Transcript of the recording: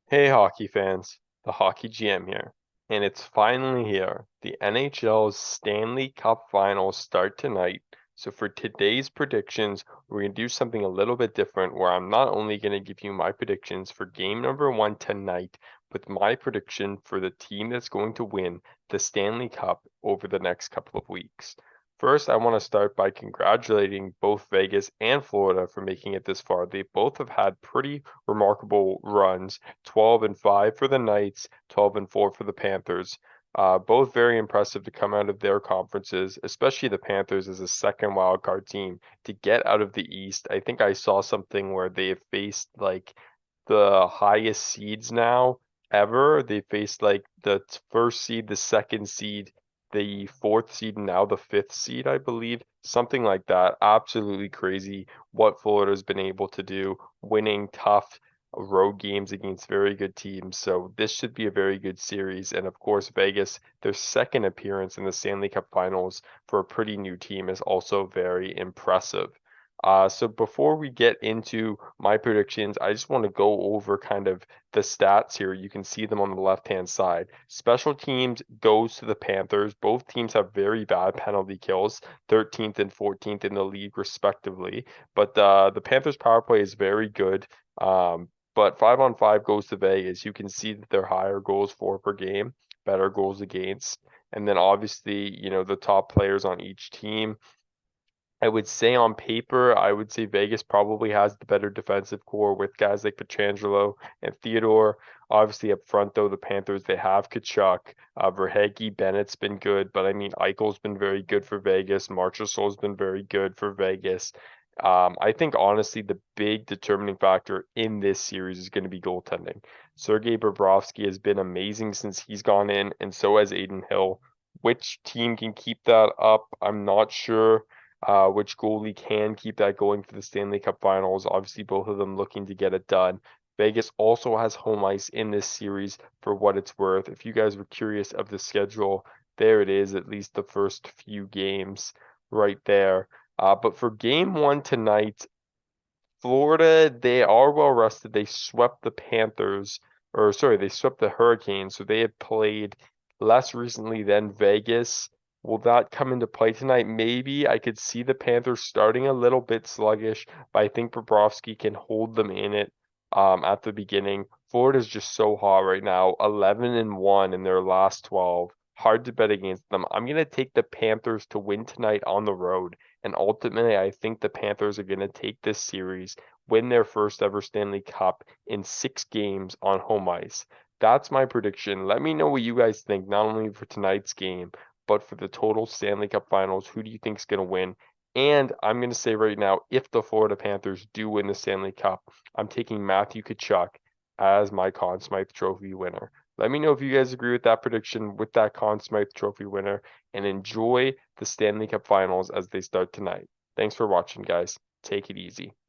Hey, hockey fans, the Hockey GM here, and it's finally here. The NHL's Stanley Cup Finals start tonight. So for today's predictions, we're going to do something a little bit different where I'm not only going to give you my predictions for game number one tonight, but my prediction for the team that's going to win the Stanley Cup over the next couple of weeks. First, I want to start by congratulating both Vegas and Florida for making it this far. They both have had pretty remarkable runs. 12-5 for the Knights, 12-4 for the Panthers. Both very impressive to come out of their conferences, especially the Panthers as a second wild card team to get out of the East. I think I saw something where they have faced like the highest seeds now ever. They faced like the first seed, the second seed, the fourth seed, and now the fifth seed, I believe. Something like that. Absolutely crazy what Florida's been able to do, winning tough road games against very good teams. So this should be a very good series. And of course, Vegas, their second appearance in the Stanley Cup Finals for a pretty new team is also very impressive. So before we get into my predictions, I just want to go over kind of the stats here. You can see them on the left-hand side. Special teams goes to the Panthers. Both teams have very bad penalty kills, 13th and 14th in the league respectively. But the Panthers power play is very good. But 5-on-5 goes to Vegas. You can see that they're higher goals for per game, better goals against. And then obviously, the top players on each team. I would say on paper, I would say Vegas probably has the better defensive core with guys like Petrangelo and Theodore. Obviously up front though, the Panthers, they have Kachuk, Verhaeghe, Bennett's been good, but I mean Eichel's been very good for Vegas. Marchessault's been very good for Vegas. I think honestly the big determining factor in this series is going to be goaltending. Sergei Bobrovsky has been amazing since he's gone in, and so has Aiden Hill. Which team can keep that up? I'm not sure which goalie can keep that going for the Stanley Cup Finals. Obviously, both of them looking to get it done. Vegas also has home ice in this series for what it's worth. If you guys were curious of the schedule, there it is, at least the first few games right there. But for game one tonight, Florida, they are well rested. They swept the Panthers, or sorry, they swept the Hurricanes, so they had played less recently than Vegas. Will that come into play tonight? Maybe. I could see the Panthers starting a little bit sluggish, but I think Bobrovsky can hold them in it at the beginning. Florida's just so hot right now, 11-1 in their last 12. Hard to bet against them. I'm going to take the Panthers to win tonight on the road. And ultimately, I think the Panthers are going to take this series, win their first ever Stanley Cup in 6 games on home ice. That's my prediction. Let me know what you guys think, not only for tonight's game, but for the total Stanley Cup Finals. Who do you think is going to win? And I'm going to say right now, if the Florida Panthers do win the Stanley Cup, I'm taking Matthew Tkachuk as my Conn Smythe Trophy winner. Let me know if you guys agree with that prediction, with that Conn Smythe Trophy winner, and enjoy the Stanley Cup Finals as they start tonight. Thanks for watching, guys. Take it easy.